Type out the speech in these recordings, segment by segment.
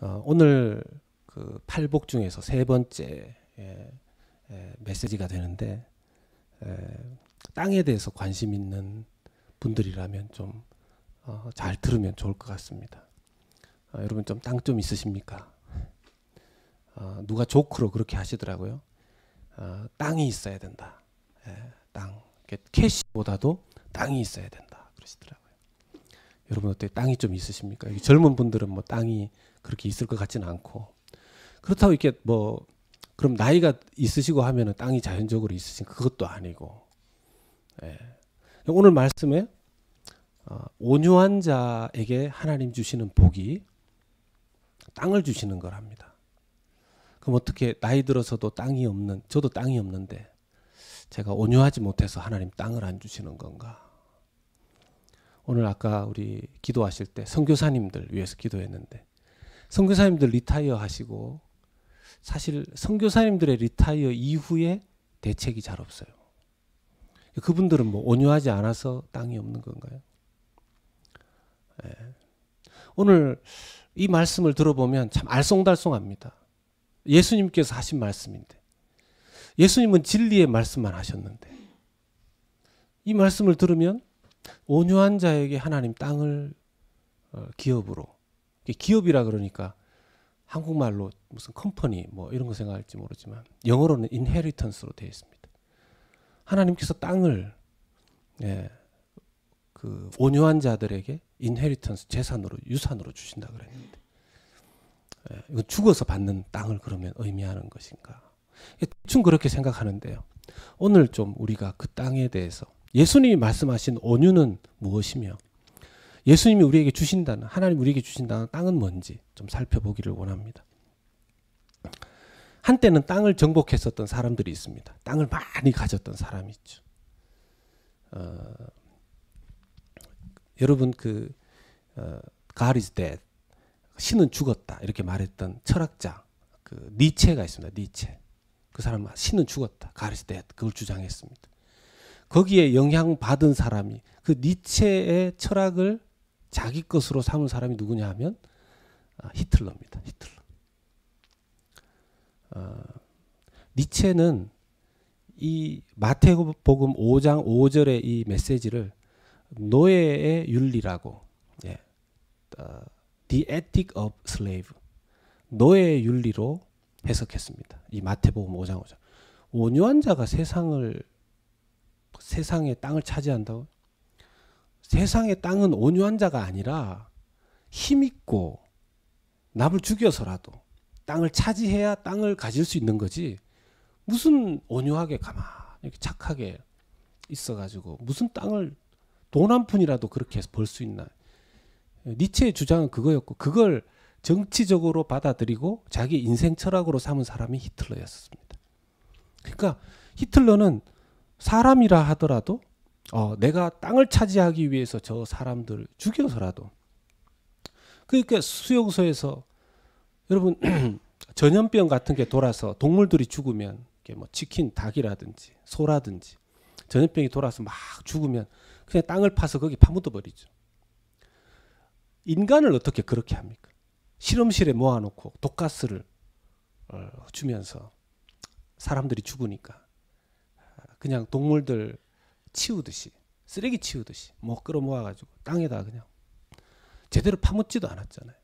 오늘 그 팔복 중에서 세 번째 메시지가 되는데, 땅에 대해서 관심 있는 분들이라면 좀 잘 들으면 좋을 것 같습니다. 여러분 좀 땅 좀 있으십니까? 누가 조크로 그렇게 하시더라고요. 땅이 있어야 된다. 땅. 캐시보다도 땅이 있어야 된다. 그러시더라고요. 여러분 어때? 땅이 좀 있으십니까? 젊은 분들은 뭐 땅이 그렇게 있을 것 같지는 않고, 그렇다고 이렇게 뭐 그럼 나이가 있으시고 하면은 땅이 자연적으로 있으신 그것도 아니고. 오늘 말씀에 온유한 자에게 하나님 주시는 복이 땅을 주시는 거랍니다. 그럼 어떻게 나이 들어서도 땅이 없는, 저도 땅이 없는데 제가 온유하지 못해서 하나님 땅을 안 주시는 건가? 오늘 아까 우리 기도하실 때 선교사님들 위해서 기도했는데, 선교사님들 리타이어 하시고 사실 선교사님들의 리타이어 이후에 대책이 잘 없어요. 그분들은 뭐 온유하지 않아서 땅이 없는 건가요? 오늘 이 말씀을 들어보면 참 알쏭달쏭합니다. 예수님께서 하신 말씀인데, 예수님은 진리의 말씀만 하셨는데, 이 말씀을 들으면 온유한 자에게 하나님 땅을 기업으로, 기업이라 그러니까 한국말로 무슨 컴퍼니 뭐 이런 거 생각할지 모르지만 영어로는 인헤리턴스로 되어 있습니다. 하나님께서 땅을 그 온유한 자들에게 인헤리턴스, 재산으로, 유산으로 주신다 그랬는데, 이건 죽어서 받는 땅을 그러면 의미하는 것인가? 대충 그렇게 생각하는데요. 오늘 좀 우리가 그 땅에 대해서, 예수님이 말씀하신 온유는 무엇이며 예수님이 우리에게 주신다는, 하나님 우리에게 주신다는 땅은 뭔지 좀 살펴보기를 원합니다. 한때는 땅을 정복했었던 사람들이 있습니다. 땅을 많이 가졌던 사람이 있죠. 여러분 God is dead, 신은 죽었다 이렇게 말했던 철학자 그 니체가 있습니다. 니체. 그 사람은 신은 죽었다, God is dead, 그걸 주장했습니다. 거기에 영향받은 사람이, 그 니체의 철학을 자기 것으로 삼은 사람이 누구냐 하면 히틀러입니다. 히틀러. 니체는 이 마태복음 5장 5절의 이 메시지를 노예의 윤리라고, The Ethic of Slave, 노예의 윤리로 해석했습니다. 이 마태복음 5장 5절. 온유한 자가 세상의 땅을 차지한다고? 세상의 땅은 온유한 자가 아니라 힘있고 남을 죽여서라도 땅을 차지해야 땅을 가질 수 있는 거지, 무슨 온유하게 가만히 이렇게 착하게 있어가지고 무슨 땅을 돈 한 푼이라도 그렇게 해서 벌 수 있나. 니체의 주장은 그거였고, 그걸 정치적으로 받아들이고 자기 인생 철학으로 삼은 사람이 히틀러였습니다. 그러니까 히틀러는 사람이라 하더라도 내가 땅을 차지하기 위해서 저 사람들을 죽여서라도, 그러니까 수용소에서 여러분 전염병 같은 게 돌아서 동물들이 죽으면, 뭐 치킨, 닭이라든지 소라든지 전염병이 돌아서 막 죽으면 그냥 땅을 파서 거기 파묻어 버리죠. 인간을 어떻게 그렇게 합니까? 실험실에 모아놓고 독가스를 주면서 사람들이 죽으니까 그냥 동물들 치우듯이, 쓰레기 치우듯이 뭐 끌어모아가지고 땅에다 그냥 제대로 파묻지도 않았잖아요.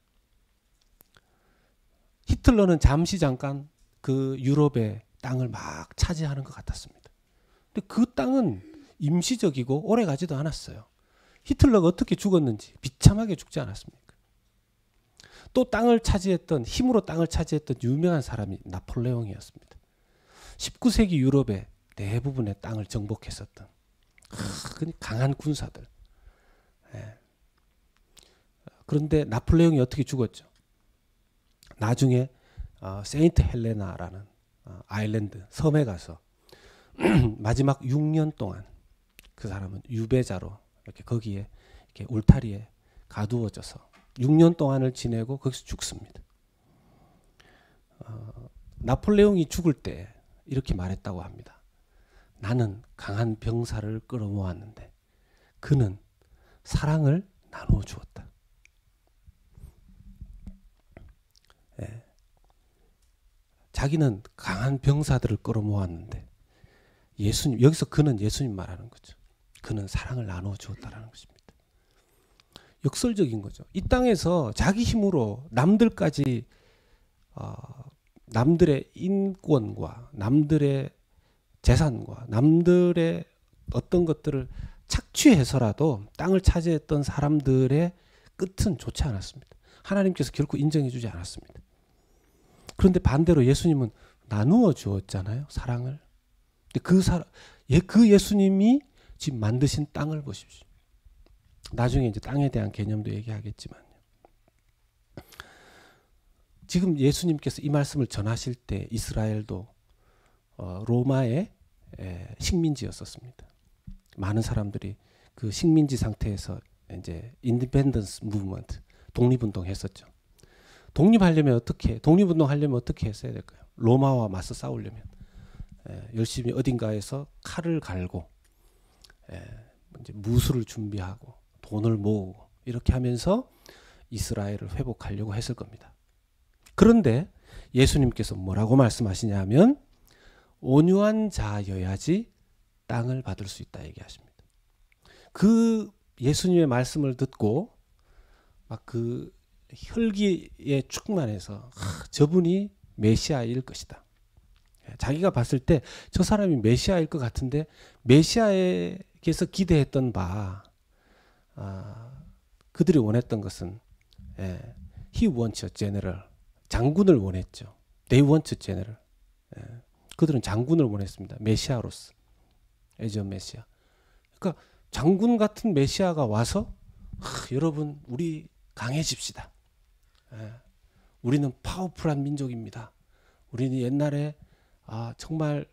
히틀러는 잠깐 그 유럽의 땅을 막 차지하는 것 같았습니다. 근데 그 땅은 임시적이고 오래 가지도 않았어요. 히틀러가 어떻게 죽었는지 비참하게 죽지 않았습니까? 또 땅을 차지했던, 힘으로 땅을 차지했던 유명한 사람이 나폴레옹이었습니다. 19세기 유럽의 대부분의 땅을 정복했었던 강한 군사들. 그런데 나폴레옹이 어떻게 죽었죠? 나중에 세인트 헬레나라는 아일랜드 섬에 가서 마지막 6년 동안 그 사람은 유배자로 이렇게 거기에 이렇게 울타리에 가두어져서 6년 동안을 지내고 거기서 죽습니다. 나폴레옹이 죽을 때 이렇게 말했다고 합니다. 나는 강한 병사를 끌어모았는데 그는 사랑을 나누어 주었다. 예. 자기는 강한 병사들을 끌어모았는데 예수님, 여기서 그는 예수님 말하는 거죠. 그는 사랑을 나누어 주었다라는 것입니다. 역설적인 거죠. 이 땅에서 자기 힘으로 남들까지 남들의 인권과 남들의 재산과 남들의 어떤 것들을 착취해서라도 땅을 차지했던 사람들의 끝은 좋지 않았습니다. 하나님께서 결코 인정해 주지 않았습니다. 그런데 반대로 예수님은 나누어 주었잖아요. 사랑을. 그 예수님이 지금 만드신 땅을 보십시오. 나중에 이제 땅에 대한 개념도 얘기하겠지만요. 지금 예수님께서 이 말씀을 전하실 때 이스라엘도 로마의 식민지였었습니다. 많은 사람들이 그 식민지 상태에서 이제 인디펜던스 무브먼트, 독립운동 했었죠. 독립운동 하려면 어떻게 했어야 될까요? 로마와 맞서 싸우려면 열심히 어딘가에서 칼을 갈고 이제 무술을 준비하고 돈을 모으고 이렇게 하면서 이스라엘을 회복하려고 했을 겁니다. 그런데 예수님께서 뭐라고 말씀하시냐면 온유한 자여야지 땅을 받을 수 있다 얘기하십니다. 그 예수님의 말씀을 듣고 막 그 혈기에 충만해서 저분이 메시아일 것이다. 자기가 봤을 때 저 사람이 메시아일 것 같은데 메시아에게서 기대했던 바 그들이 원했던 것은 He wants a general. 장군을 원했죠. They want a general. 그들은 장군을 원했습니다. 메시아로서. as a 메시아. 그러니까 장군 같은 메시아가 와서 여러분 우리 강해집시다. 우리는 파워풀한 민족입니다. 우리는 옛날에 정말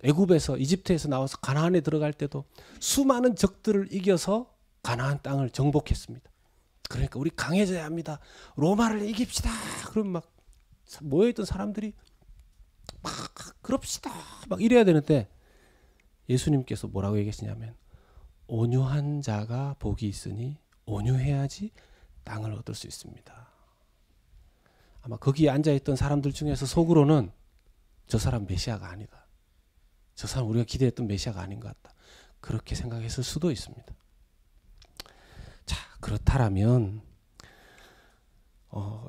애굽에서 이집트에서 나와서 가나안에 들어갈 때도 수많은 적들을 이겨서 가나안 땅을 정복했습니다. 그러니까 우리 강해져야 합니다. 로마를 이깁시다. 그럼 막 모여있던 사람들이 막 그럽시다. 막 이래야 되는데 예수님께서 뭐라고 얘기하시냐면 온유한 자가 복이 있으니 온유해야지 땅을 얻을 수 있습니다. 아마 거기에 앉아있던 사람들 중에서 속으로는 저 사람 메시아가 아니다. 저 사람 우리가 기대했던 메시아가 아닌 것 같다. 그렇게 생각했을 수도 있습니다. 자, 그렇다면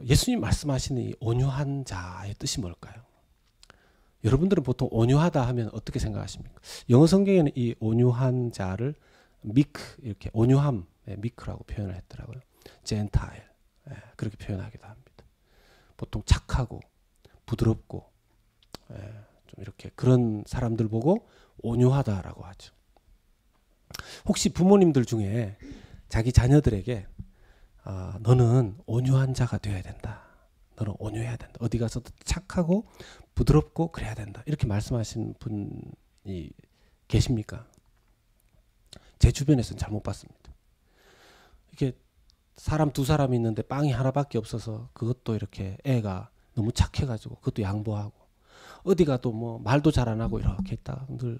예수님 말씀하시는 이 온유한 자의 뜻이 뭘까요? 여러분들은 보통 온유하다 하면 어떻게 생각하십니까? 영어 성경에는 이 온유한 자를 meek 이렇게 온유함, meek라고 표현을 했더라고요. gentile 그렇게 표현하기도 합니다. 보통 착하고 부드럽고 좀 이렇게 그런 사람들 보고 온유하다라고 하죠. 혹시 부모님들 중에 자기 자녀들에게 너는 온유한 자가 되어야 된다. 너는 온유해야 된다. 어디 가서도 착하고 부드럽고 그래야 된다. 이렇게 말씀하시는 분이 계십니까? 제 주변에서는 잘 못 봤습니다. 이게 사람 두 사람이 있는데 빵이 하나밖에 없어서 그것도 이렇게 애가 너무 착해가지고 그것도 양보하고 어디 가도 뭐 말도 잘 안 하고 이렇게 있다가 늘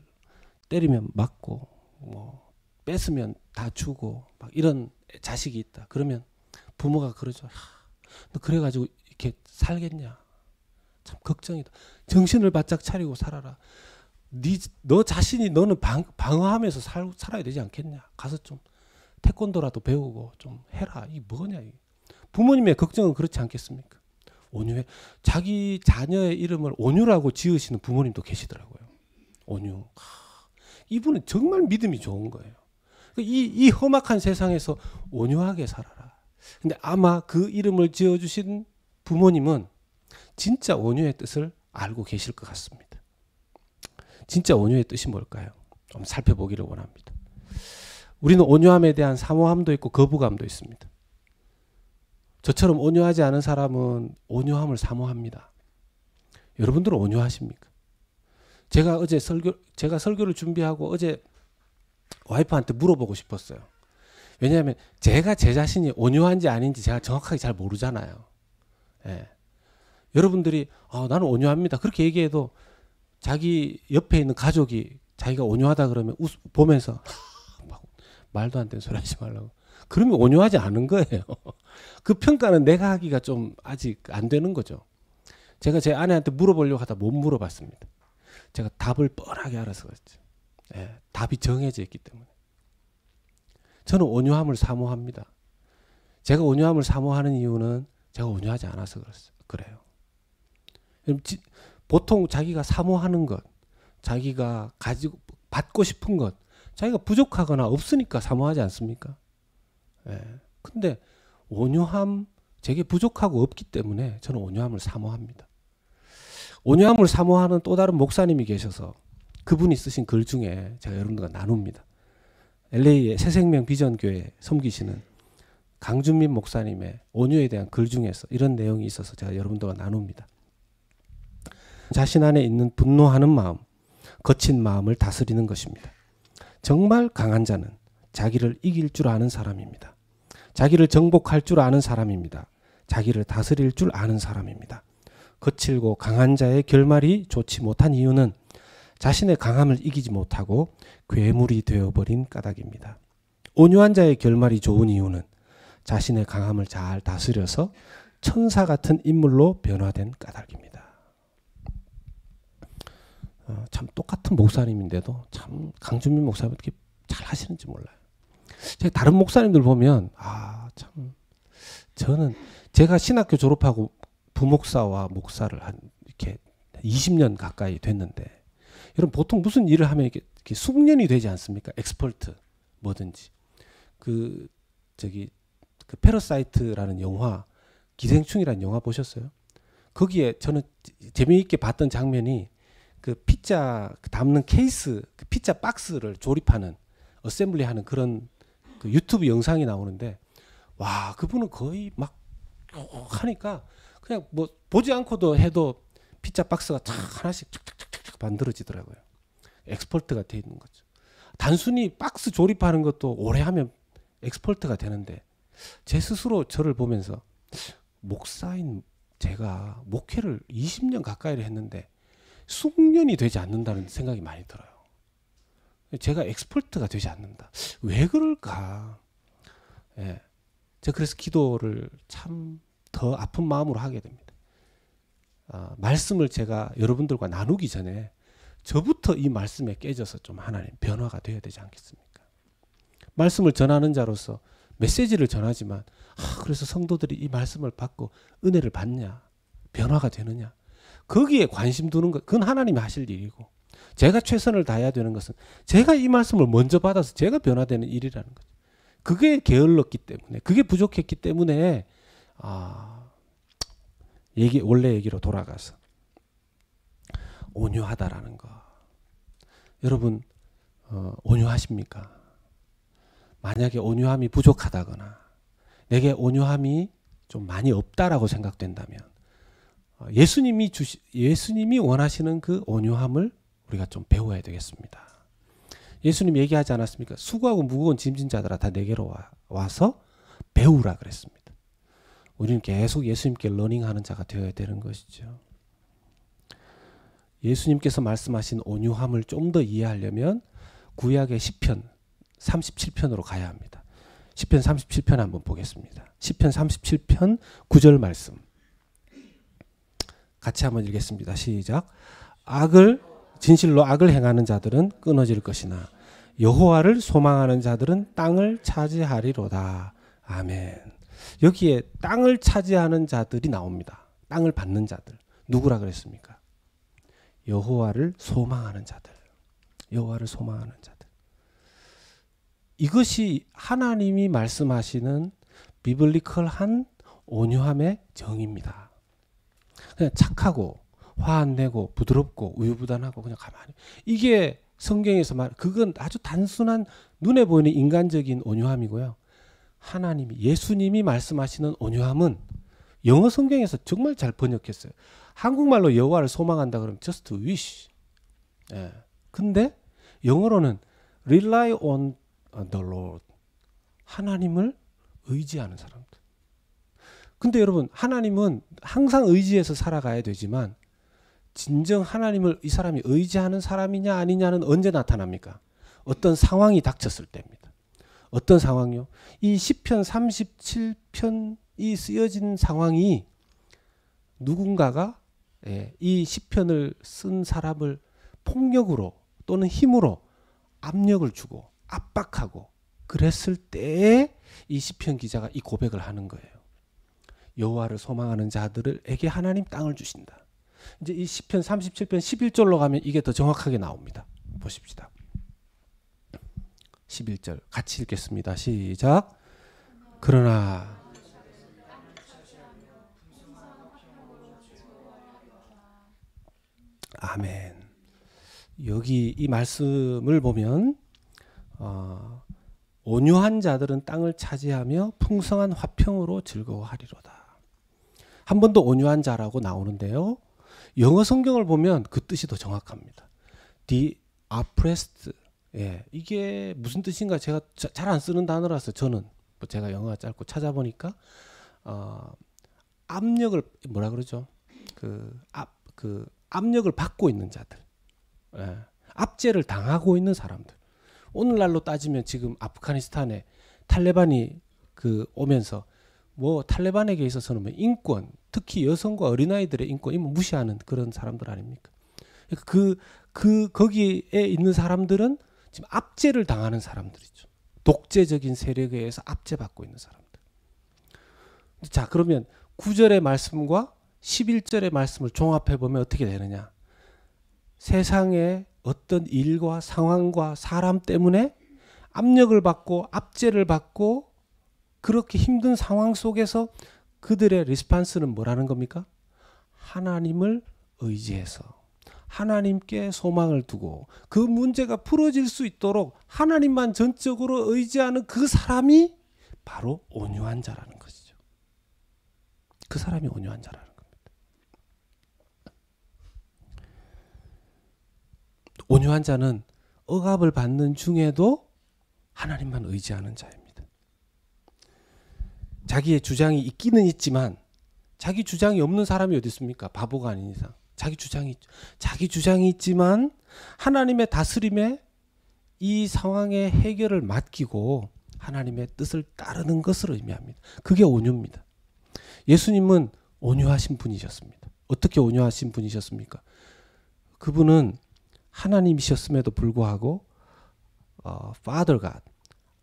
때리면 맞고 뭐 뺏으면 다 주고 막 이런 자식이 있다. 그러면 부모가 그러죠. 너 그래가지고 이렇게 살겠냐? 참 걱정이다. 정신을 바짝 차리고 살아라. 너 자신이 너는 방어하면서 살아야 되지 않겠냐? 가서 좀 태권도라도 배우고 좀 해라. 이게 뭐냐? 부모님의 걱정은 그렇지 않겠습니까? 온유해. 자기 자녀의 이름을 온유라고 지으시는 부모님도 계시더라고요. 온유. 이분은 정말 믿음이 좋은 거예요. 이 험악한 세상에서 온유하게 살아라. 근데 아마 그 이름을 지어주신 부모님은 진짜 온유의 뜻을 알고 계실 것 같습니다. 진짜 온유의 뜻이 뭘까요? 좀 살펴보기를 원합니다. 우리는 온유함에 대한 사모함도 있고 거부감도 있습니다. 저처럼 온유하지 않은 사람은 온유함을 사모합니다. 여러분들은 온유하십니까? 제가 설교를 준비하고 어제 와이프한테 물어보고 싶었어요. 왜냐하면 제가 제 자신이 온유한지 아닌지 제가 정확하게 잘 모르잖아요. 여러분들이 나는 온유합니다. 그렇게 얘기해도 자기 옆에 있는 가족이 자기가 온유하다 그러면 보면서 말도 안 되는 소리 하지 말라고. 그러면 온유하지 않은 거예요. 그 평가는 내가 하기가 좀 아직 안 되는 거죠. 제가 제 아내한테 물어보려고 하다 못 물어봤습니다. 제가 답을 뻔하게 알아서 그렇지. 예, 답이 정해져 있기 때문에. 저는 온유함을 사모합니다. 제가 온유함을 사모하는 이유는 제가 온유하지 않아서 그래요. 보통 자기가 사모하는 것, 자기가 가지고 받고 싶은 것, 자기가 부족하거나 없으니까 사모하지 않습니까? 예. 근데 온유함, 제게 부족하고 없기 때문에 저는 온유함을 사모합니다. 온유함을 사모하는 또 다른 목사님이 계셔서 그분이 쓰신 글 중에 제가 여러분들과 나눕니다. LA의 새생명 비전교회 섬기시는 강준민 목사님의 온유에 대한 글 중에서 이런 내용이 있어서 제가 여러분들과 나눕니다. 자신 안에 있는 분노하는 마음, 거친 마음을 다스리는 것입니다. 정말 강한 자는 자기를 이길 줄 아는 사람입니다. 자기를 정복할 줄 아는 사람입니다. 자기를 다스릴 줄 아는 사람입니다. 거칠고 강한 자의 결말이 좋지 못한 이유는 자신의 강함을 이기지 못하고 괴물이 되어버린 까닭입니다. 온유한 자의 결말이 좋은 이유는 자신의 강함을 잘 다스려서 천사 같은 인물로 변화된 까닭입니다. 참 똑같은 목사님인데도 참 강준민 목사님 어떻게 잘 하시는지 몰라요. 제가 다른 목사님들 보면 참 저는 제가 신학교 졸업하고 부목사와 목사를 한 이렇게 20년 가까이 됐는데 여러분 보통 무슨 일을 하면 이렇게 숙련이 되지 않습니까? 엑스퍼트 뭐든지 그 패러사이트라는 영화 기생충이라는 영화 보셨어요? 거기에 저는 재미있게 봤던 장면이 그 피자 담는 케이스, 그 피자 박스를 조립하는 어셈블리하는 그런 그 유튜브 영상이 나오는데 와 그분은 거의 막 하니까 그냥 뭐 보지 않고도 해도 피자 박스가 착 하나씩 착착착착 만들어지더라고요. 엑스퍼트가 돼 있는 거죠. 단순히 박스 조립하는 것도 오래 하면 엑스퍼트가 되는데 제 스스로 저를 보면서 목사인 제가 목회를 20년 가까이를 했는데 숙련이 되지 않는다는 생각이 많이 들어요. 제가 엑스퍼트가 되지 않는다. 왜 그럴까? 예. 제가 그래서 기도를 참 더 아픈 마음으로 하게 됩니다. 말씀을 제가 여러분들과 나누기 전에 저부터 이 말씀에 깨져서 좀 하나님 변화가 되어야 되지 않겠습니까? 말씀을 전하는 자로서 메시지를 전하지만 그래서 성도들이 이 말씀을 받고 은혜를 받냐? 변화가 되느냐? 거기에 관심 두는 것, 그건 하나님이 하실 일이고 제가 최선을 다해야 되는 것은 제가 이 말씀을 먼저 받아서 제가 변화되는 일이라는 거죠. 그게 게을렀기 때문에, 그게 부족했기 때문에 원래 얘기로 돌아가서 온유하다라는 거. 여러분 온유하십니까? 만약에 온유함이 부족하다거나 내게 온유함이 좀 많이 없다라고 생각된다면 예수님이 원하시는 그 온유함을 우리가 좀 배워야 되겠습니다. 예수님 얘기하지 않았습니까? 수고하고 무거운 짐진 자들아 다 내게로 와서 배우라 그랬습니다. 우리는 계속 예수님께 러닝하는 자가 되어야 되는 것이죠. 예수님께서 말씀하신 온유함을 좀 더 이해하려면 구약의 시편 37편으로 가야 합니다. 시편 37편 한번 보겠습니다. 시편 37편 9절 말씀 같이 한번 읽겠습니다. 시작. 진실로 악을 행하는 자들은 끊어질 것이나 여호와를 소망하는 자들은 땅을 차지하리로다. 아멘. 여기에 땅을 차지하는 자들이 나옵니다. 땅을 받는 자들. 누구라 그랬습니까? 여호와를 소망하는 자들. 여호와를 소망하는 자들. 이것이 하나님이 말씀하시는 비블리컬한 온유함의 정의입니다. 그냥 착하고 화 안 내고 부드럽고 우유부단하고 그냥 가만히. 이게 성경에서 그건 아주 단순한 눈에 보이는 인간적인 온유함이고요. 예수님이 말씀하시는 온유함은 영어 성경에서 정말 잘 번역했어요. 한국말로 여호와를 소망한다 그러면 just wish. 예. 근데 영어로는 rely on the Lord. 하나님을 의지하는 사람들. 근데 여러분 하나님은 항상 의지해서 살아가야 되지만 진정 하나님을 이 사람이 의지하는 사람이냐 아니냐는 언제 나타납니까? 어떤 상황이 닥쳤을 때입니다. 어떤 상황이요? 이 시편 37편이 쓰여진 상황이 누군가가 이 시편을 쓴 사람을 폭력으로 또는 힘으로 압력을 주고 압박하고 그랬을 때에 이 시편 기자가 이 고백을 하는 거예요. 여호와를 소망하는 자들에게 하나님 땅을 주신다. 이제 이 시편 37편 11절로 가면 이게 더 정확하게 나옵니다. 보십시다. 11절 같이 읽겠습니다. 시작. 그러나 아멘. 여기 이 말씀을 보면 온유한 자들은 땅을 차지하며 풍성한 화평으로 즐거워하리로다. 한 번 더 온유한 자라고 나오는데요. 영어 성경을 보면 그 뜻이 더 정확합니다. The oppressed. 이게 무슨 뜻인가 제가 잘 안 쓰는 단어라서 저는 제가 영어가 짧고 찾아보니까 압력을 뭐라 그러죠? 압력을 받고 있는 자들. 압제를 당하고 있는 사람들. 오늘날로 따지면 지금 아프가니스탄에 탈레반이 오면서 뭐 탈레반에게 있어서는 뭐 인권, 특히 여성과 어린아이들의 인권이 뭐 무시하는 그런 사람들 아닙니까? 거기에 있는 사람들은 지금 압제를 당하는 사람들이죠. 독재적인 세력에 의해서 압제받고 있는 사람들. 자, 그러면 9절의 말씀과 11절의 말씀을 종합해 보면 어떻게 되느냐? 세상의 어떤 일과 상황과 사람 때문에 압력을 받고 압제를 받고 그렇게 힘든 상황 속에서 그들의 리스판스는 뭐라는 겁니까? 하나님을 의지해서 하나님께 소망을 두고 그 문제가 풀어질 수 있도록 하나님만 전적으로 의지하는 그 사람이 바로 온유한 자라는 것이죠. 그 사람이 온유한 자라는 겁니다. 온유한 자는 억압을 받는 중에도 하나님만 의지하는 자입니다. 자기의 주장이 있기는 있지만 자기 주장이 없는 사람이 어디 있습니까? 바보가 아닌 이상. 자기 주장이 있지만 하나님의 다스림에 이 상황의 해결을 맡기고 하나님의 뜻을 따르는 것을 의미합니다. 그게 온유입니다. 예수님은 온유하신 분이셨습니다. 어떻게 온유하신 분이셨습니까? 그분은 하나님이셨음에도 불구하고 Father God,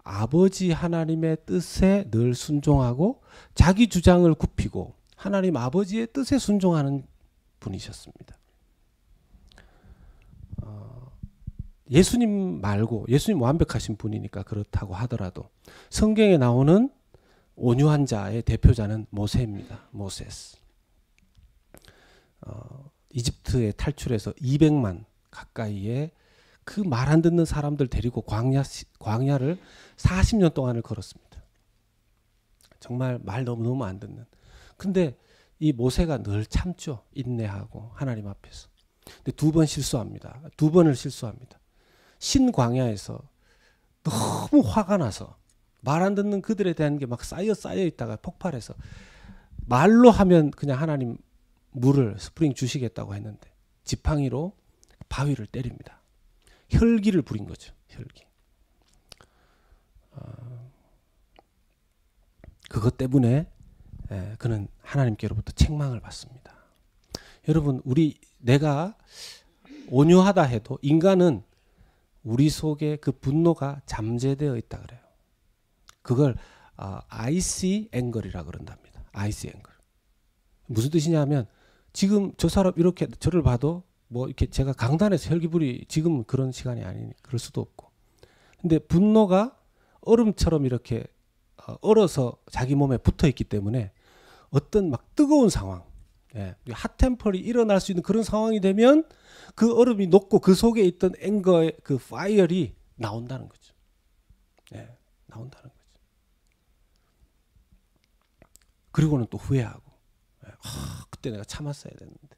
아버지 하나님의 뜻에 늘 순종하고 자기 주장을 굽히고 하나님 아버지의 뜻에 순종하는 분이셨습니다. 예수님 말고, 예수님 완벽하신 분이니까 그렇다고 하더라도 성경에 나오는 온유한 자의 대표자는 모세입니다. 모세스. 이집트에 탈출해서 200만 가까이의 그 말 안 듣는 사람들 데리고 광야를 40년 동안을 걸었습니다. 정말 말 너무너무 안 듣는. 근데 이 모세가 늘 참죠. 인내하고 하나님 앞에서. 근데 2번 실수합니다. 2번을 실수합니다. 신광야에서 너무 화가 나서 말 안 듣는 그들에 대한 게 막 쌓여 있다가 폭발해서 말로 하면 그냥 하나님 물을 스프링 주시겠다고 했는데 지팡이로 바위를 때립니다. 혈기를 부린 거죠. 혈기. 그것 때문에 그는 하나님께로부터 책망을 받습니다. 여러분, 내가 온유하다 해도 인간은 우리 속에 그 분노가 잠재되어 있다 그래요. 그걸 icy anger이라 그런답니다. icy anger. 무슨 뜻이냐면 지금 저 사람 이렇게 저를 봐도 뭐 이렇게 제가 강단에서 혈기불이 지금 그런 시간이 아니니 그럴 수도 없고. 근데 분노가 얼음처럼 이렇게 얼어서 자기 몸에 붙어 있기 때문에 어떤 막 뜨거운 상황, 핫템펄이 일어날 수 있는 그런 상황이 되면 그 얼음이 녹고 그 속에 있던 앵거의 그 파이어이 나온다는 거죠. 나온다는 거죠. 그리고는 또 후회하고, 그때 내가 참았어야 됐는데.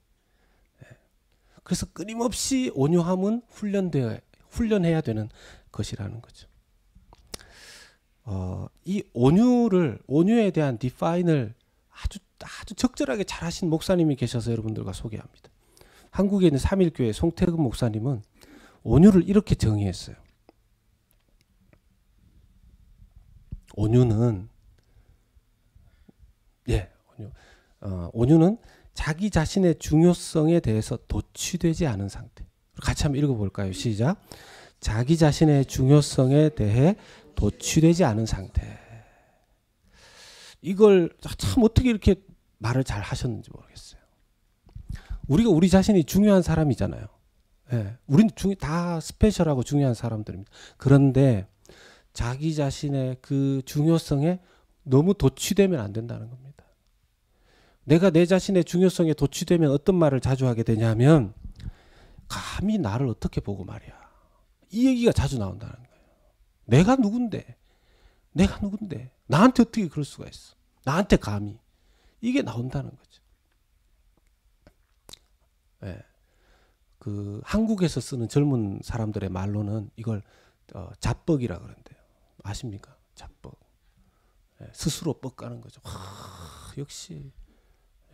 그래서 끊임없이 온유함은 훈련해야 되는 것이라는 거죠. 이 온유에 대한 디파인을 아주 적절하게 잘하신 목사님이 계셔서 여러분들과 소개합니다. 한국에 있는 삼일교회 송태근 목사님은 온유를 이렇게 정의했어요. 온유는 온유는 자기 자신의 중요성에 대해서 도취되지 않은 상태. 같이 한번 읽어볼까요? 시작. 자기 자신의 중요성에 대해 도취되지 않은 상태. 이걸 참 어떻게 이렇게 말을 잘 하셨는지 모르겠어요. 우리가 우리 자신이 중요한 사람이잖아요. 예, 우리는 다 스페셜하고 중요한 사람들입니다. 그런데 자기 자신의 그 중요성에 너무 도취되면 안 된다는 겁니다. 내가 내 자신의 중요성에 도취되면 어떤 말을 자주 하게 되냐면 감히 나를 어떻게 보고 말이야. 이 얘기가 자주 나온다는 거예요. 내가 누군데? 나한테 어떻게 그럴 수가 있어? 나한테 감히. 이게 나온다는 거죠. 예. 그 한국에서 쓰는 젊은 사람들의 말로는 이걸 자뻑이라 그런대요. 아십니까? 자뻑. 예. 스스로 뻑가는 거죠. 역시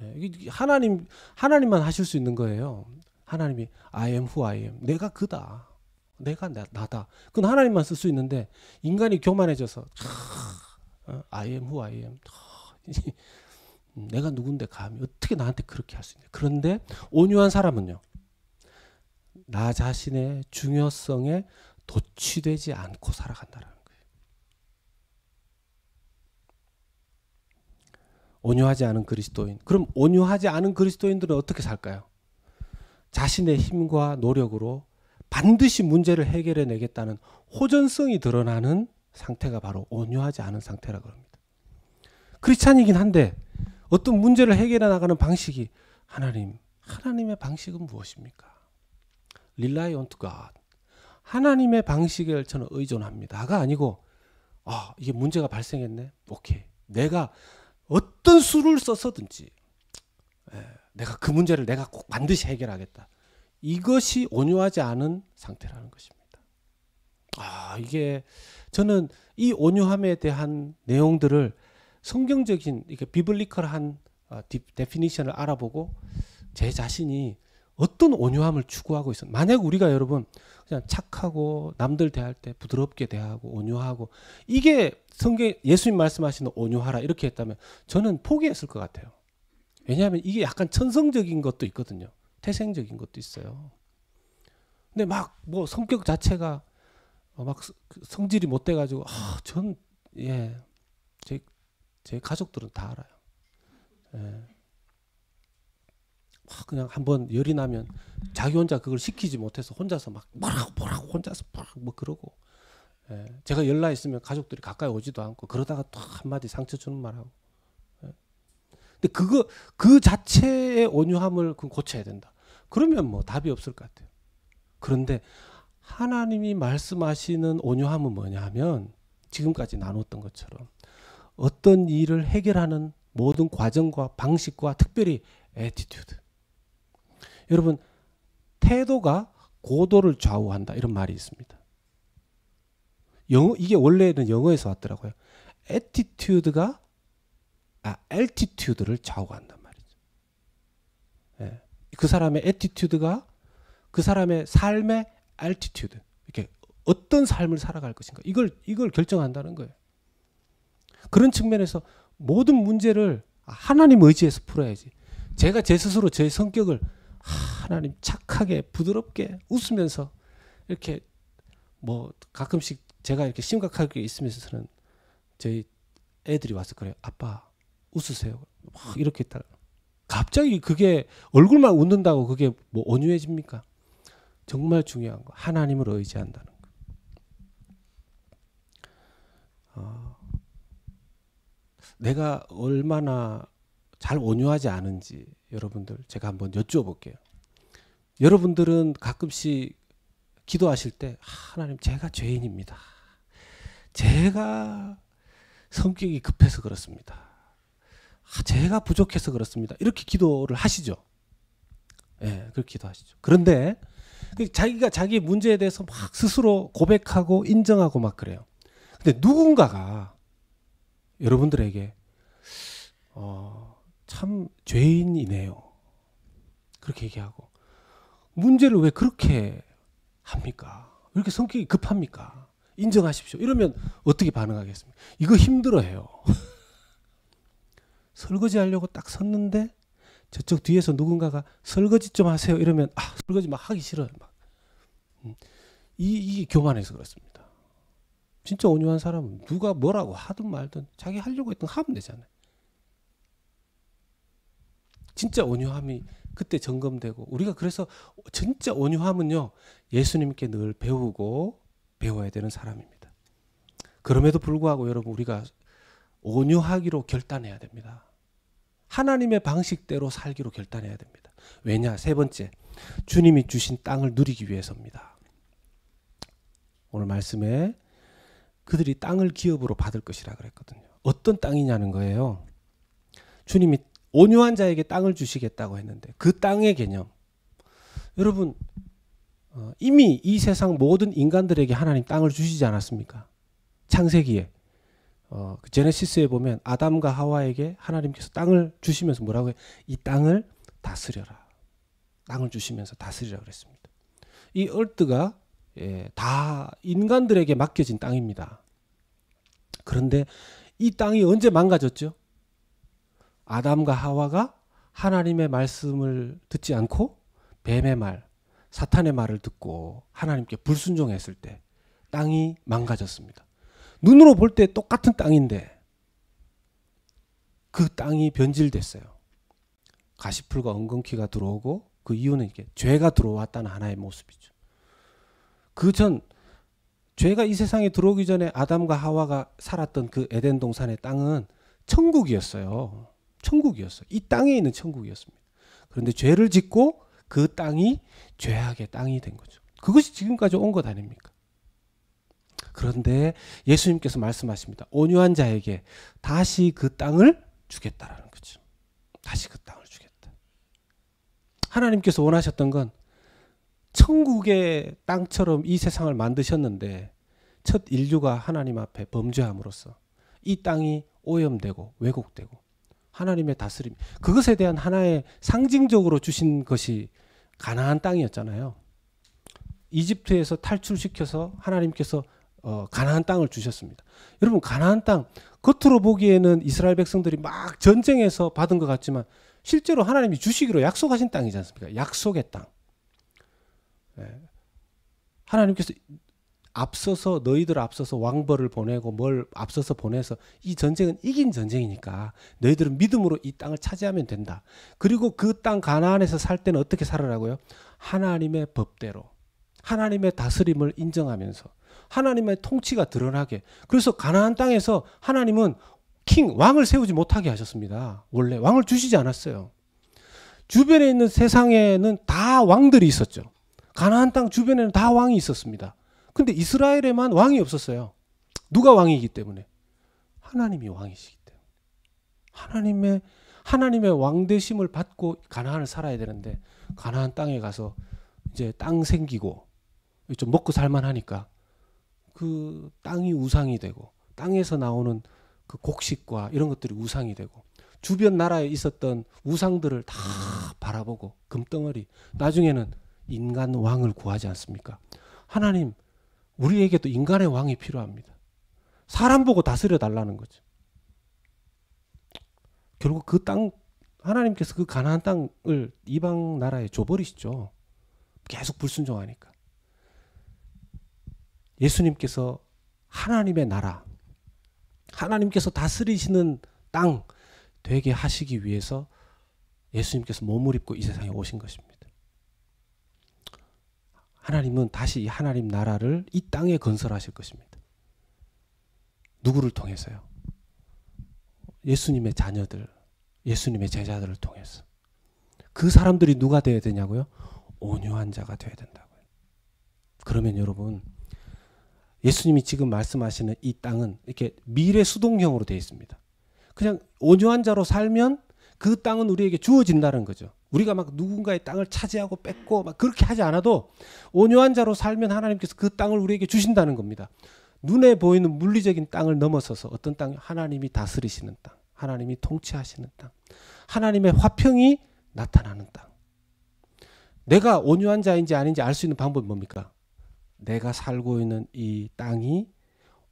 예. 하나님만 하실 수 있는 거예요. 하나님이 I am who I am. 내가 그다. 내가 나다. 그건 하나님만 쓸 수 있는데 인간이 교만해져서 I am who I am. 내가 누군데 감히 어떻게 나한테 그렇게 할 수 있냐. 그런데 온유한 사람은요. 나 자신의 중요성에 도취되지 않고 살아간다는 거예요. 온유하지 않은 그리스도인. 그럼 온유하지 않은 그리스도인들은 어떻게 살까요? 자신의 힘과 노력으로 반드시 문제를 해결해 내겠다는 호전성이 드러나는 상태가 바로 온유하지 않은 상태라고 합니다. 크리스찬이긴 한데 어떤 문제를 해결해 나가는 방식이 하나님의 방식은 무엇입니까? Rely on to God. 하나님의 방식을 저는 의존합니다가 아니고 이게 문제가 발생했네. 오케이. 내가 어떤 수를 써서든지 내가 그 문제를 내가 꼭 반드시 해결하겠다. 이것이 온유하지 않은 상태라는 것입니다. 이게 저는 이 온유함에 대한 내용들을 성경적인 이렇게 비블리컬한 데피니션을 알아보고 제 자신이 어떤 온유함을 추구하고 있었나. 만약 우리가 여러분 그냥 착하고 남들 대할 때 부드럽게 대하고 온유하고 이게 예수님 말씀하시는 온유하라 이렇게 했다면 저는 포기했을 것 같아요. 왜냐하면 이게 약간 천성적인 것도 있거든요. 태생적인 것도 있어요. 근데 막 뭐 성격 자체가 막 성질이 못 돼가지고 제 가족들은 다 알아요. 그냥 한번 열이 나면 자기 혼자 그걸 시키지 못해서 혼자서 막 뭐라고 혼자서 뭐 그러고 제가 열나 있으면 가족들이 가까이 오지도 않고 그러다가 또 한마디 상처 주는 말하고 근데 그 자체의 온유함을 고쳐야 된다. 그러면 뭐 답이 없을 것 같아요. 그런데 하나님이 말씀하시는 온유함은 뭐냐 하면 지금까지 나눴던 것처럼 어떤 일을 해결하는 모든 과정과 방식과 특별히 애티튜드. 여러분 태도가 고도를 좌우한다 이런 말이 있습니다. 이게 원래는 영어에서 왔더라고요. 애티튜드가 altitude를 좌우한단 말이죠. 그 사람의 애티튜드가 그 사람의 삶의 altitude, 이렇게 어떤 삶을 살아갈 것인가 이걸 결정한다는 거예요. 그런 측면에서 모든 문제를 하나님 의지해서 풀어야지. 제가 제 스스로 제 성격을 하나님 착하게 부드럽게 웃으면서 이렇게 뭐 가끔씩 제가 이렇게 심각하게 있으면서는 저희 애들이 와서 그래요. 아빠 웃으세요. 막 이렇게 있다가 갑자기 그게 얼굴만 웃는다고 그게 뭐 온유해집니까? 정말 중요한 거 하나님을 의지한다는 거. 내가 얼마나 잘 온유하지 않은지 여러분들 제가 한번 여쭤볼게요. 여러분들은 가끔씩 기도하실 때 하나님 제가 죄인입니다. 제가 성격이 급해서 그렇습니다. 제가 부족해서 그렇습니다. 이렇게 기도를 하시죠. 그렇게 기도하시죠. 그런데 자기가 자기 문제에 대해서 막 스스로 고백하고 인정하고 막 그래요. 근데 누군가가 여러분들에게 참 죄인이네요. 그렇게 얘기하고 문제를 왜 그렇게 합니까? 왜 이렇게 성격이 급합니까? 인정하십시오. 이러면 어떻게 반응하겠습니까? 이거 힘들어해요. 설거지 하려고 딱 섰는데 저쪽 뒤에서 누군가가 설거지 좀 하세요. 이러면 설거지 막 하기 싫어요. 막. 이게 교만해서 그렇습니다. 진짜 온유한 사람은 누가 뭐라고 하든 말든 자기 하려고 했던 거 하면 되잖아요. 진짜 온유함이 그때 점검되고, 우리가 그래서 진짜 온유함은요, 예수님께 늘 배워야 되는 사람입니다. 그럼에도 불구하고 여러분, 우리가 온유하기로 결단해야 됩니다. 하나님의 방식대로 살기로 결단해야 됩니다. 왜냐? 세 번째, 주님이 주신 땅을 누리기 위해서입니다. 오늘 말씀에 그들이 땅을 기업으로 받을 것이라 그랬거든요. 어떤 땅이냐는 거예요. 주님이 온유한 자에게 땅을 주시겠다고 했는데 그 땅의 개념, 여러분 이미 이 세상 모든 인간들에게 하나님 땅을 주시지 않았습니까? 창세기에 제네시스에 보면 아담과 하와에게 하나님께서 땅을 주시면서 뭐라고 해요? 이 땅을 다스려라. 땅을 주시면서 다스리라 그랬습니다. 이 얼뜨가 다 인간들에게 맡겨진 땅입니다. 그런데 이 땅이 언제 망가졌죠? 아담과 하와가 하나님의 말씀을 듣지 않고 뱀의 말, 사탄의 말을 듣고 하나님께 불순종했을 때 땅이 망가졌습니다. 눈으로 볼 때 똑같은 땅인데 그 땅이 변질됐어요. 가시풀과 엉겅퀴가 들어오고, 그 이유는 이게 죄가 들어왔다는 하나의 모습이죠. 그 전 죄가 이 세상에 들어오기 전에 아담과 하와가 살았던 그 에덴 동산의 땅은 천국이었어요. 천국이었어요. 이 땅에 있는 천국이었습니다. 그런데 죄를 짓고 그 땅이 죄악의 땅이 된 거죠. 그것이 지금까지 온 것 아닙니까? 그런데 예수님께서 말씀하십니다. 온유한 자에게 다시 그 땅을 주겠다라는 거죠. 다시 그 땅을 주겠다. 하나님께서 원하셨던 건 천국의 땅처럼 이 세상을 만드셨는데 첫 인류가 하나님 앞에 범죄함으로써 이 땅이 오염되고 왜곡되고 하나님의 다스림, 그것에 대한 하나의 상징적으로 주신 것이 가나안 땅이었잖아요. 이집트에서 탈출시켜서 하나님께서 가나안 땅을 주셨습니다. 여러분, 가나안 땅 겉으로 보기에는 이스라엘 백성들이 막 전쟁해서 받은 것 같지만 실제로 하나님이 주시기로 약속하신 땅이지 않습니까? 약속의 땅. 하나님께서 너희들 앞서서 왕벌을 보내고 뭘 앞서서 보내서 이 전쟁은 이긴 전쟁이니까 너희들은 믿음으로 이 땅을 차지하면 된다. 그리고 그 땅 가나안에서 살 때는 어떻게 살아라고요? 하나님의 법대로, 하나님의 다스림을 인정하면서 하나님의 통치가 드러나게. 그래서 가나안 땅에서 하나님은 왕을 세우지 못하게 하셨습니다. 원래 왕을 주시지 않았어요. 주변에 있는 세상에는 다 왕들이 있었죠. 가나안 땅 주변에는 다 왕이 있었습니다. 근데 이스라엘에만 왕이 없었어요. 누가 왕이기 때문에? 하나님이 왕이시기 때문에. 하나님의 왕되심을 받고 가나안을 살아야 되는데 가나안 땅에 가서 이제 땅 생기고 좀 먹고 살만하니까 그 땅이 우상이 되고 땅에서 나오는 그 곡식과 이런 것들이 우상이 되고 주변 나라에 있었던 우상들을 다 바라보고 금덩어리, 나중에는 인간 왕을 구하지 않습니까? 하나님, 우리에게도 인간의 왕이 필요합니다. 사람 보고 다스려 달라는 거죠. 결국 그 땅, 하나님께서 그 가나안 땅을 이방 나라에 줘버리시죠. 계속 불순종하니까. 예수님께서 하나님의 나라, 하나님께서 다스리시는 땅 되게 하시기 위해서 예수님께서 몸을 입고 이 세상에 오신 것입니다. 하나님은 다시 하나님 나라를 이 땅에 건설하실 것입니다. 누구를 통해서요? 예수님의 자녀들, 예수님의 제자들을 통해서. 그 사람들이 누가 되어야 되냐고요? 온유한 자가 되어야 된다고요. 그러면 여러분, 예수님이 지금 말씀하시는 이 땅은 이렇게 미래 수동형으로 되어 있습니다. 그냥 온유한 자로 살면 그 땅은 우리에게 주어진다는 거죠. 우리가 막 누군가의 땅을 차지하고 뺏고 막 그렇게 하지 않아도 온유한 자로 살면 하나님께서 그 땅을 우리에게 주신다는 겁니다. 눈에 보이는 물리적인 땅을 넘어서서 어떤 땅? 하나님이 다스리시는 땅, 하나님이 통치하시는 땅, 하나님의 화평이 나타나는 땅. 내가 온유한 자인지 아닌지 알 수 있는 방법이 뭡니까? 내가 살고 있는 이 땅이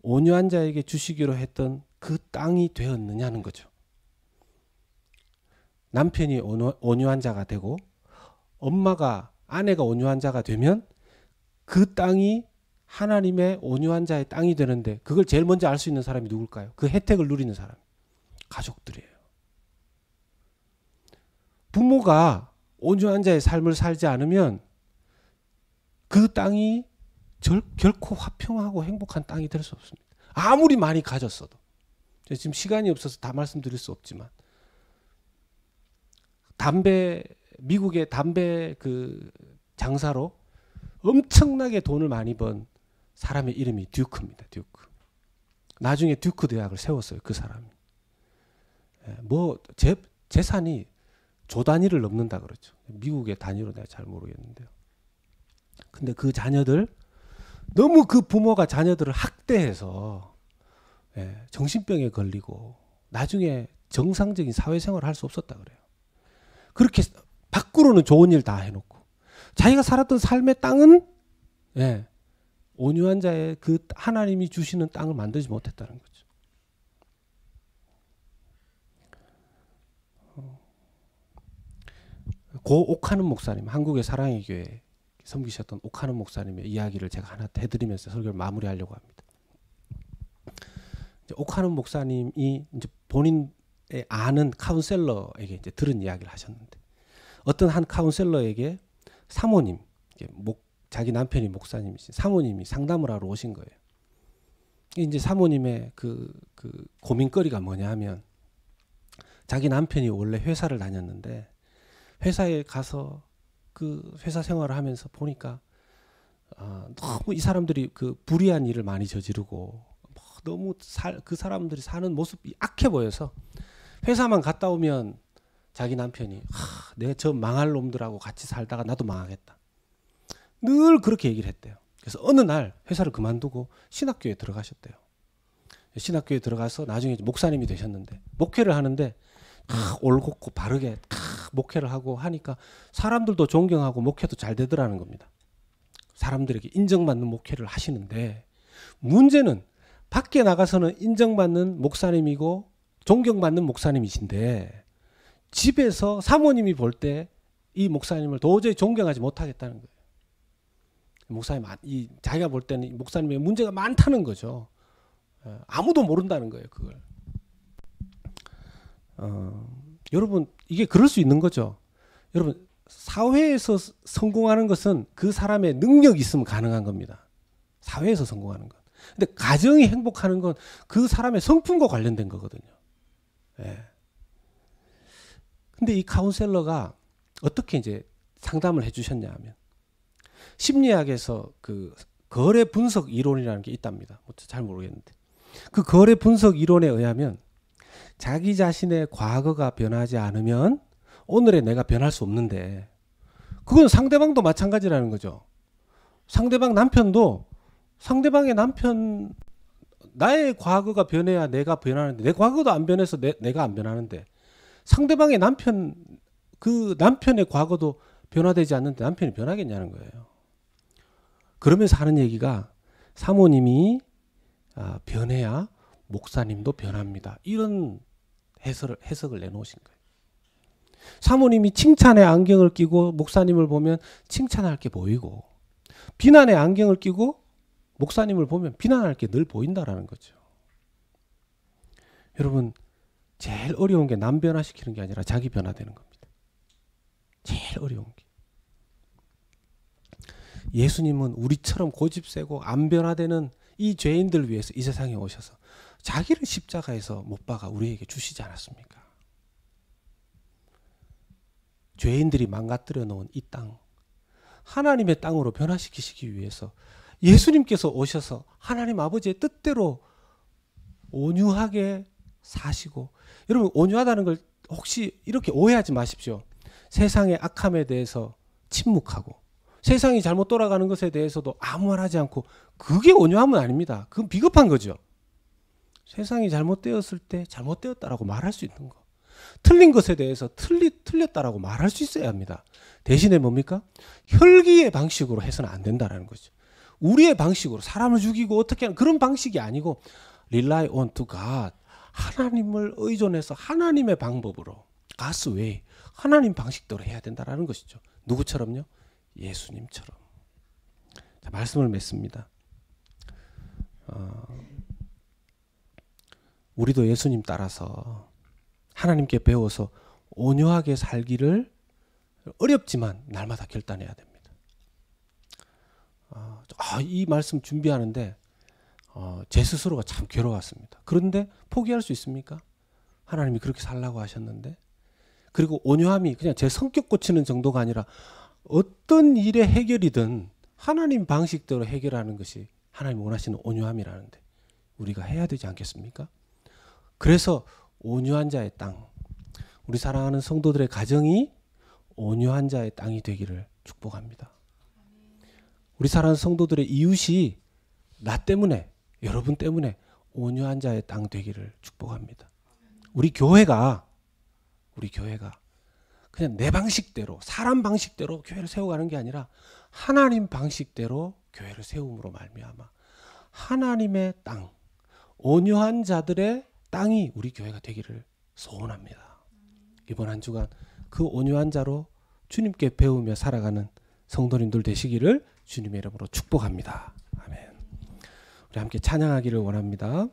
온유한 자에게 주시기로 했던 그 땅이 되었느냐는 거죠. 남편이 온유한 자가 되고 아내가 온유한 자가 되면 그 땅이 하나님의 온유한 자의 땅이 되는데, 그걸 제일 먼저 알 수 있는 사람이 누굴까요? 그 혜택을 누리는 사람, 가족들이에요. 부모가 온유한 자의 삶을 살지 않으면 그 땅이 결코 화평하고 행복한 땅이 될 수 없습니다. 아무리 많이 가졌어도. 지금 시간이 없어서 다 말씀드릴 수 없지만, 미국의 담배 그 장사로 엄청나게 돈을 많이 번 사람의 이름이 듀크입니다. 듀크. 나중에 듀크 대학을 세웠어요, 그 사람이. 재산이 조 단위를 넘는다 그러죠. 미국의 단위로 내가 잘 모르겠는데요. 근데 그 자녀들, 너무 그 부모가 자녀들을 학대해서 정신병에 걸리고 나중에 정상적인 사회생활을 할 수 없었다 그래요. 그렇게 밖으로는 좋은 일 다 해놓고 자기가 살았던 삶의 땅은 온유한 자의 그 하나님이 주시는 땅을 만들지 못했다는 거죠. 고 옥하는 목사님, 한국의 사랑의 교회 섬기셨던 옥하는 목사님의 이야기를 제가 하나 해드리면서 설교를 마무리하려고 합니다. 옥하는 목사님이 이제 본인의 아는 카운셀러에게 이제 들은 이야기를 하셨는데, 어떤 한 카운셀러에게 사모님, 자기 남편이 목사님이신 사모님이 상담을 하러 오신 거예요. 이제 사모님의 그 고민거리가 뭐냐 하면, 자기 남편이 원래 회사를 다녔는데 회사에 가서 그 회사 생활을 하면서 보니까 너무 이 사람들이 그 불의한 일을 많이 저지르고 너무 그 사람들이 사는 모습이 악해 보여서 회사만 갔다 오면 자기 남편이 내가 저 망할 놈들하고 같이 살다가 나도 망하겠다, 늘 그렇게 얘기를 했대요. 그래서 어느 날 회사를 그만두고 신학교에 들어가셨대요. 신학교에 들어가서 나중에 목사님이 되셨는데, 목회를 하는데 올곧고 바르게 목회를 하고 하니까 사람들도 존경하고 목회도 잘 되더라는 겁니다. 사람들에게 인정받는 목회를 하시는데, 문제는 밖에 나가서는 인정받는 목사님이고 존경받는 목사님이신데 집에서 사모님이 볼 때 이 목사님을 도저히 존경하지 못하겠다는 거예요. 목사님, 자기가 볼 때는 이 목사님의 문제가 많다는 거죠. 아무도 모른다는 거예요, 그걸. 여러분, 이게 그럴 수 있는 거죠. 여러분, 사회에서 성공하는 것은 그 사람의 능력이 있으면 가능한 겁니다. 사회에서 성공하는 것. 근데 가정이 행복하는 건 그 사람의 성품과 관련된 거거든요. 근데 이 카운셀러가 어떻게 이제 상담을 해주셨냐 하면, 심리학에서 그 거래 분석 이론이라는 게 있답니다. 잘 모르겠는데, 그 거래 분석 이론에 의하면 자기 자신의 과거가 변하지 않으면 오늘의 내가 변할 수 없는데, 그건 상대방도 마찬가지라는 거죠. 상대방 남편도 상대방의 남편, 나의 과거가 변해야 내가 변하는데, 내 과거도 안 변해서 내가 안 변하는데, 상대방의 남편, 그 남편의 과거도 변화되지 않는데 남편이 변하겠냐는 거예요. 그러면서 하는 얘기가, 사모님이 변해야 목사님도 변합니다, 이런 해석을 내놓으신 거예요. 사모님이 칭찬의 안경을 끼고 목사님을 보면 칭찬할 게 보이고, 비난의 안경을 끼고 목사님을 보면 비난할 게 늘 보인다라는 거죠. 여러분, 제일 어려운 게 남 변화시키는 게 아니라 자기 변화되는 겁니다. 제일 어려운 게. 예수님은 우리처럼 고집세고 안 변화되는 이 죄인들 위해서 이 세상에 오셔서 자기를 십자가에서 못 박아 우리에게 주시지 않았습니까? 죄인들이 망가뜨려 놓은 이 땅, 하나님의 땅으로 변화시키시기 위해서 예수님께서 오셔서 하나님 아버지의 뜻대로 온유하게 사시고, 여러분, 온유하다는 걸 혹시 이렇게 오해하지 마십시오. 세상의 악함에 대해서 침묵하고 세상이 잘못 돌아가는 것에 대해서도 아무 말 하지 않고, 그게 온유함은 아닙니다. 그건 비겁한 거죠. 세상이 잘못되었을 때 잘못되었다라고 말할 수 있는 거, 틀린 것에 대해서 틀렸다라고 말할 수 있어야 합니다. 대신에 뭡니까? 혈기의 방식으로 해서는 안 된다라는 거죠. 우리의 방식으로 사람을 죽이고 어떻게 하는 그런 방식이 아니고 rely on to God. 하나님을 의존해서 하나님의 방법으로 God's way. 하나님 방식대로 해야 된다라는 것이죠. 누구처럼요? 예수님처럼. 자, 말씀을 맺습니다. 우리도 예수님 따라서 하나님께 배워서 온유하게 살기를 어렵지만 날마다 결단해야 됩니다. 이 말씀 준비하는데 제 스스로가 참 괴로웠습니다. 그런데 포기할 수 있습니까? 하나님이 그렇게 살라고 하셨는데. 그리고 온유함이 그냥 제 성격 고치는 정도가 아니라 어떤 일의 해결이든 하나님 방식대로 해결하는 것이 하나님 원하시는 온유함이라는데 우리가 해야 되지 않겠습니까? 그래서 온유한 자의 땅, 우리 사랑하는 성도들의 가정이 온유한 자의 땅이 되기를 축복합니다. 우리 사랑하는 성도들의 이웃이 나 때문에, 여러분 때문에 온유한 자의 땅 되기를 축복합니다. 우리 교회가 그냥 내 방식대로, 사람 방식대로 교회를 세워가는 게 아니라 하나님 방식대로 교회를 세움으로 말미암아 하나님의 땅, 온유한 자들의 땅이 우리 교회가 되기를 소원합니다. 이번 한 주간 그 온유한 자로 주님께 배우며 살아가는 성도님들 되시기를 주님의 이름으로 축복합니다. 아멘. 우리 함께 찬양하기를 원합니다.